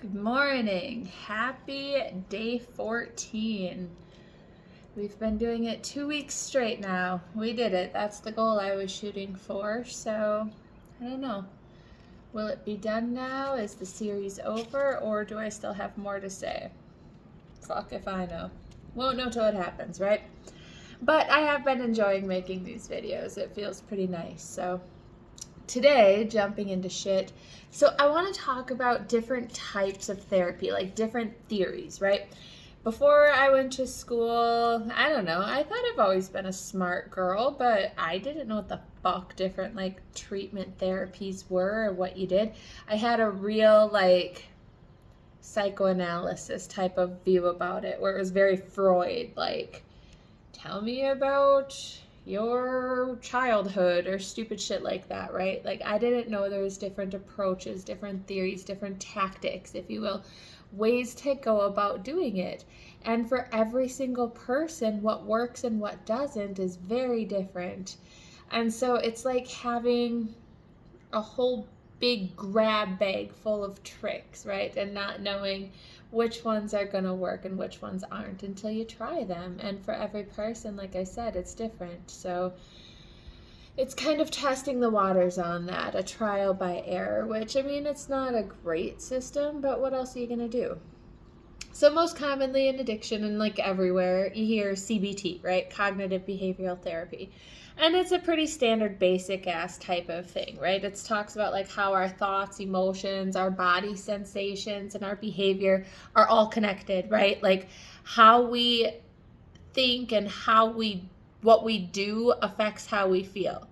Good morning. Happy day 14. We've been doing it 2 weeks straight now. We did it. That's the goal I was shooting for. So, I don't know. Will it be done now? Is the series over? Or do I still have more to say? Fuck if I know. Won't know till it happens, right? But I have been enjoying making these videos. It feels pretty nice. So, today, jumping into shit. So I want to talk about different types of therapy, like different theories, right? Before I went to school, I don't know, I thought I've always been a smart girl, but I didn't know what the fuck different like treatment therapies were or what you did. I had a real like psychoanalysis type of view about it where it was very Freud, like tell me about your childhood or stupid shit like that, right? Like I didn't know there was different approaches, different theories, different tactics, if you will, ways to go about doing it. And for every single person, what works and what doesn't is very different. And so it's like having a whole big grab bag full of tricks, right? And not knowing which ones are going to work and which ones aren't until you try them. And for every person, like I said, it's different. So it's kind of testing the waters on that, a trial by error, which I mean, it's not a great system, but what else are you going to do? So most commonly in addiction and like everywhere, you hear CBT, right? Cognitive behavioral therapy. And it's a pretty standard basic ass type of thing, right? It talks about like how our thoughts, emotions, our body sensations, and our behavior are all connected, right? Like how we think and what we do affects how we feel.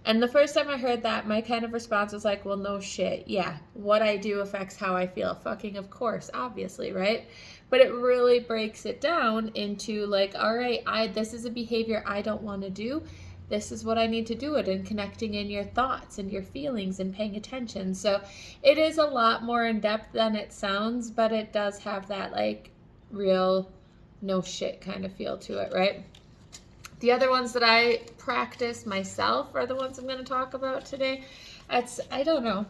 And the first time I heard that, my kind of response was like, well, no shit. Yeah, what I do affects how I feel. Fucking of course, obviously, right? But it really breaks it down into like, all right, this is a behavior I don't want to do. This is what I need to do it, and connecting in your thoughts and your feelings and paying attention. So it is a lot more in depth than it sounds, but it does have that like real no shit kind of feel to it, right? The other ones that I practice myself are the ones I'm going to talk about today. I don't know.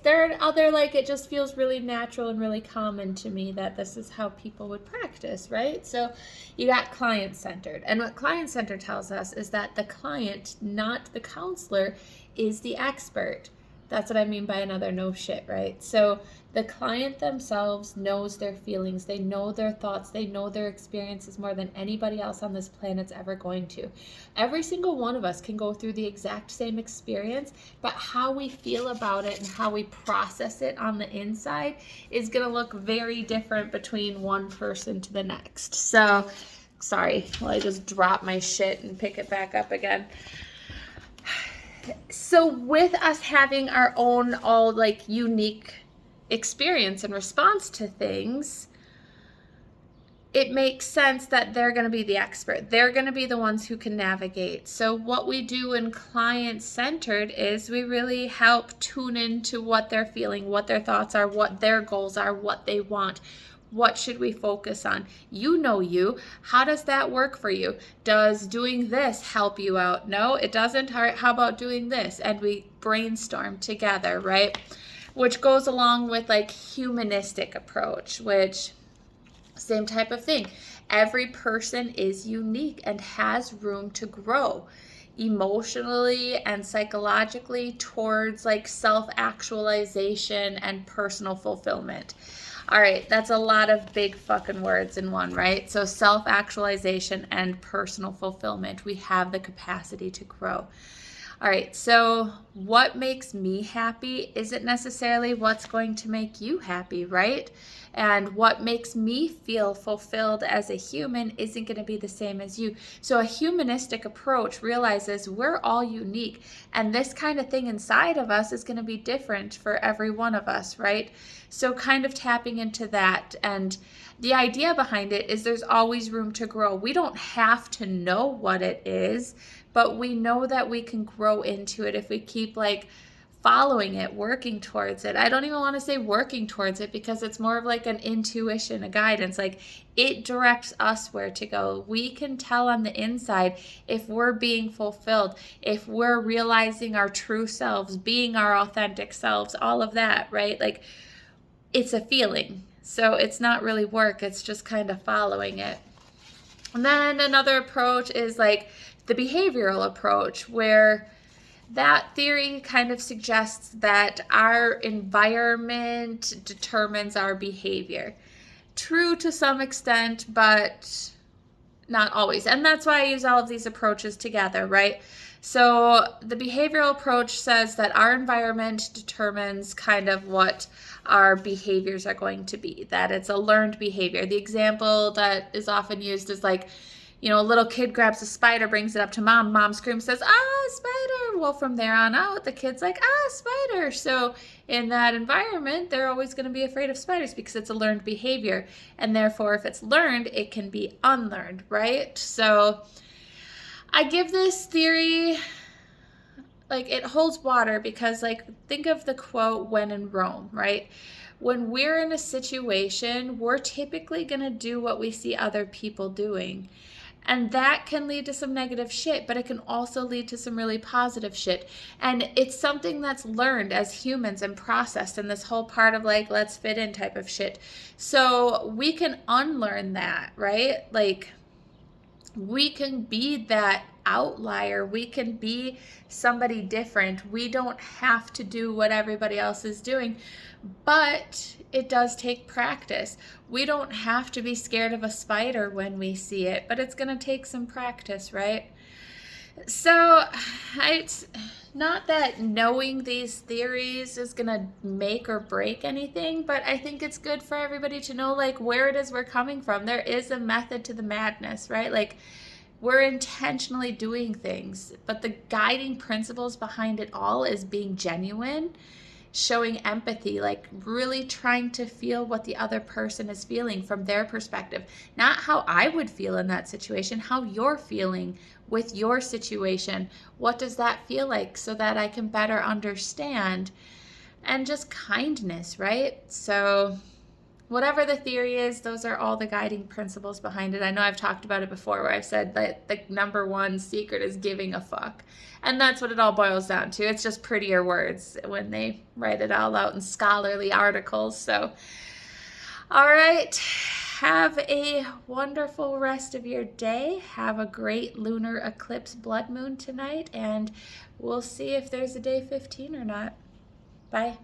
They're other like it just feels really natural and really common to me that this is how people would practice, right? So you got client centered. And what client centered tells us is that the client, not the counselor, is the expert. That's what I mean by another no shit, right? So the client themselves knows their feelings, they know their thoughts, they know their experiences more than anybody else on this planet's ever going to. Every single one of us can go through the exact same experience, but how we feel about it and how we process it on the inside is going to look very different between one person to the next. So, sorry, well, I just dropped my shit and pick it back up again. So with us having our own all like unique experience and response to things, it makes sense that they're going to be the expert. They're going to be the ones who can navigate. So what we do in client-centered is we really help tune into what they're feeling, what their thoughts are, what their goals are, what they want. What should we focus on? You know you. How does that work for you? Does doing this help you out? No, it doesn't. How about doing this? And we brainstorm together, right? Which goes along with like humanistic approach, which same type of thing. Every person is unique and has room to grow emotionally and psychologically towards like self-actualization and personal fulfillment. All right, that's a lot of big fucking words in one, right? So self-actualization and personal fulfillment. We have the capacity to grow. All right, so what makes me happy isn't necessarily what's going to make you happy, right? And what makes me feel fulfilled as a human isn't going to be the same as you. So a humanistic approach realizes we're all unique, and this kind of thing inside of us is going to be different for every one of us, right? So kind of tapping into that. And the idea behind it is there's always room to grow. We don't have to know what it is, but we know that we can grow into it if we keep like following it, working towards it. I don't even want to say working towards it because it's more of like an intuition, a guidance. Like it directs us where to go. We can tell on the inside if we're being fulfilled, if we're realizing our true selves, being our authentic selves, all of that, right? Like it's a feeling. So it's not really work, it's just kind of following it. And then another approach is like the behavioral approach, where that theory kind of suggests that our environment determines our behavior. True to some extent, but not always. And that's why I use all of these approaches together, right? So the behavioral approach says that our environment determines kind of what our behaviors are going to be, that it's a learned behavior. The example that is often used is like, a little kid grabs a spider, brings it up to mom. Mom screams, says, ah, spider. Well, from there on out, the kid's like, ah, spider. So in that environment, they're always going to be afraid of spiders because it's a learned behavior. And therefore, if it's learned, it can be unlearned, right? So I give this theory, like, it holds water because, like, think of the quote, when in Rome, right? When we're in a situation, we're typically going to do what we see other people doing. And that can lead to some negative shit, but it can also lead to some really positive shit. And it's something that's learned as humans and processed in this whole part of like, let's fit in type of shit. So we can unlearn that, right? Like, we can be that outlier. We can be somebody different. We don't have to do what everybody else is doing, but it does take practice. We don't have to be scared of a spider when we see it, but it's going to take some practice, right? So it's not that knowing these theories is going to make or break anything, but I think it's good for everybody to know like where it is we're coming from. There is a method to the madness, right? Like, we're intentionally doing things, but the guiding principles behind it all is being genuine, showing empathy, like really trying to feel what the other person is feeling from their perspective. Not how I would feel in that situation, how you're feeling with your situation. What does that feel like so that I can better understand? And just kindness, right? So whatever the theory is, those are all the guiding principles behind it. I know I've talked about it before where I've said that the number one secret is giving a fuck. And that's what it all boils down to. It's just prettier words when they write it all out in scholarly articles. So, all right. Have a wonderful rest of your day. Have a great lunar eclipse blood moon tonight. And we'll see if there's a day 15 or not. Bye.